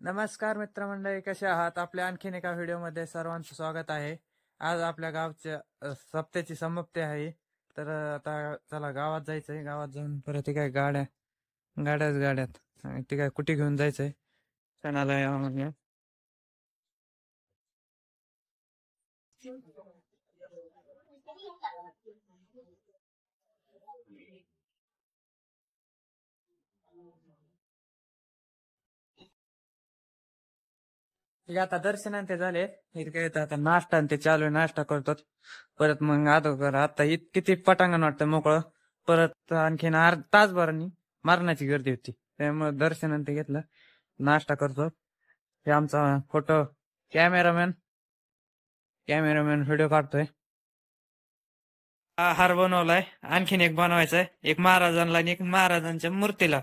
नमस्कार मित्रमंडळी, कसे आहात? आपल्या आणखीन एका व्हिडिओमध्ये सर्वांचं स्वागत आहे. आज आपल्या गावच्या सप्त्याची समाप्ती आहे. तर आता चला गावात जायचंय. गावात जाऊन परत हे काय गाड्यात आणि ते काय कुठे घेऊन जायचंय सणाला म्हणजे. ठीक आहे, आता दर्शन ते झाले. इथे काय आता नाश्ता आणि ते चालू आहे, नाश्ता करतो. परत मग आता किती पटांगण वाटतं मोकळं. परत आणखीन अर्धा तासभरानी मारण्याची गर्दी होती, त्यामुळे दर्शन आणि ते घेतलं. नाश्ता करतो. हे आमचा फोटो कॅमेरामॅन कॅमेरामॅन व्हिडिओ काढतोय. हा हार बनवलाय, आणखीन एक बनवायचा आहे, एक महाराजांना आणि एक महाराजांच्या मूर्तीला.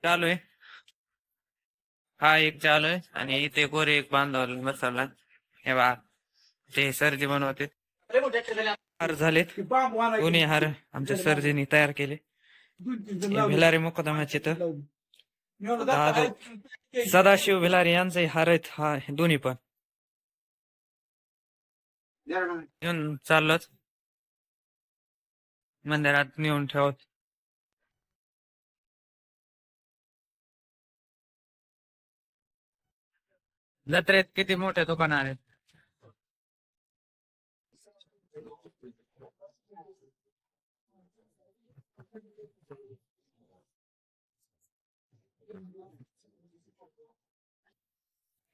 चालू आहे, हा एक चालू आहे आणि इथे गोरे एक बांधव बसवला. हे बा, ते सर्दी बनवते. हार झाले दोन्ही हार आमच्या सर्जीनी तयार केले. हे भिलारी मुकदमाचे तर सदाशिव भिलारी यांचे हार आहेत. हा दोन्ही पण घेऊन चाललोच मंदिरात नेऊन ठेवत. जत्रेत किती मोठे दुकान आहेत.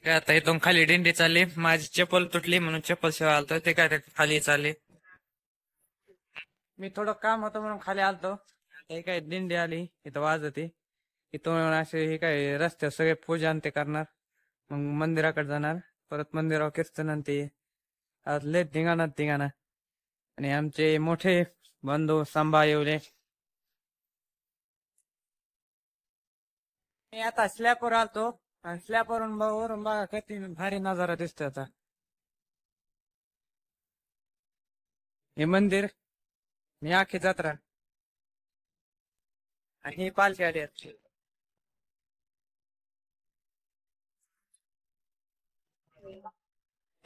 काय आता इथून खाली दिंडी चालली. माझी चप्पल तुटली म्हणून चप्पल शिवाय आलतो. ते काय ते खाली चालली. मी थोडं काम होतं म्हणून खाली आलतो. हे काय दिंडी आली इथं वाजते. इथून असे हे काय रस्त्यावर सगळे पूजा आणि ते करणार. मग मंदिराकडे जाणार. परत मंदिरावर कीर्तन आणि ते आज लय धिंगाणा. आणि आमचे मोठे बंधू सांबा येवले. मी आता स्लॅपवर आलतो आणि स्लॅपवरून वरून बघा किती भारी नजारा दिसतोय आता. हे मंदिर आणि आखी जत्रा आणि ही पालखी आली आहे.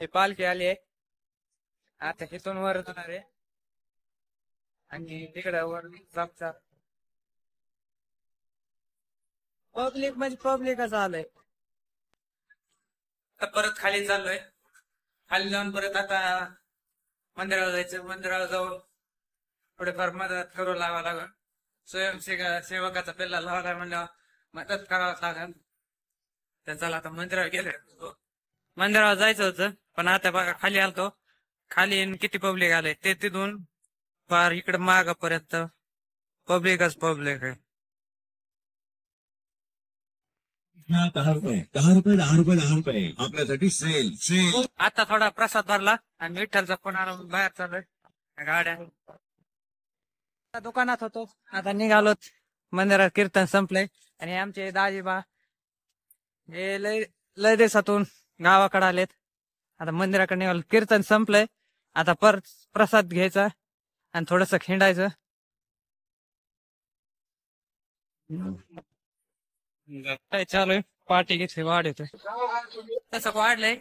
हे पालखी आली आहे. आता इथून वर जाणार आहे आणि तिकडे वर जापचा पब्लिक म्हणजे पब्लिकच आलंय. आता परत खाली चाललोय. खाली जाऊन परत आता मंदिराला जायचं. मंदिराला जाऊन थोडेफार मदत करू लावा लागल. सेवकाचा पेला लावायला म्हणल्यावर मदत करावं लागल. तर चला आता मंदिरावर गेले. मंदिरावर जायचं होतं पण आता बघा खाली आलतो. खाली किती पब्लिक आले ते तिथून फार इकडे मागापर्यंत पब्लिक आहे. 10 रुपये 10 रुपये 10 रुपये 10 रुपये आपल्यासाठी सेल सेल. आता थोडा प्रसाद भरला आणि विठ्ठलचा फोन आला, बाहेर चाललोय गाड्या. आता दुकानात होतो, आता निघालो. मंदिरात कीर्तन संपलंय आणि आमचे दाजीबा हे लय दिवसातून गावाकडे आलेत. आता मंदिराकडे निघालो, कीर्तन संपलंय. आता परत प्रसाद घ्यायचा आणि थोडस खिंडायचं. काय चालू आहे, पार्टी घेतली वाढ येतोय तसं वाढलंय.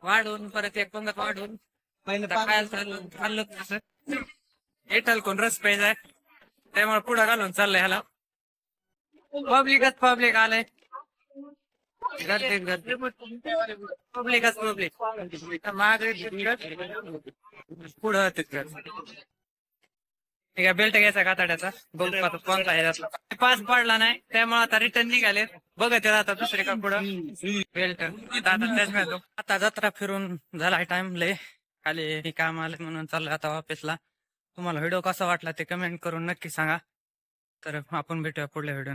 वाढून परत एक पंगत वाढून पहिलं खायला खाल्लं तसं एटल कोण रस प्यायचाय त्यामुळे पुढे घालून चाललंय ह्याला. पब्लिक आलंय. गर्दी पब्लिक माग पुढं तिथं. ठीक आहे, बेल्ट घ्यायचा कातड्याचा. बघू आता कोणता आहे त्यातला. पास पडला नाही त्यामुळे आता रिटर्न निघाले. बघत आता दुसरीकडे पुढं बेल्ट आता जत्रा फिरून झालाय टाइम लय. खाली काम आले म्हणून चाललंय आता ऑफिसला. तुम्हाला व्हिडिओ कसा वाटला ते कमेंट करून नक्की सांगा. तर आपण भेटूया पुढल्या व्हिडिओ.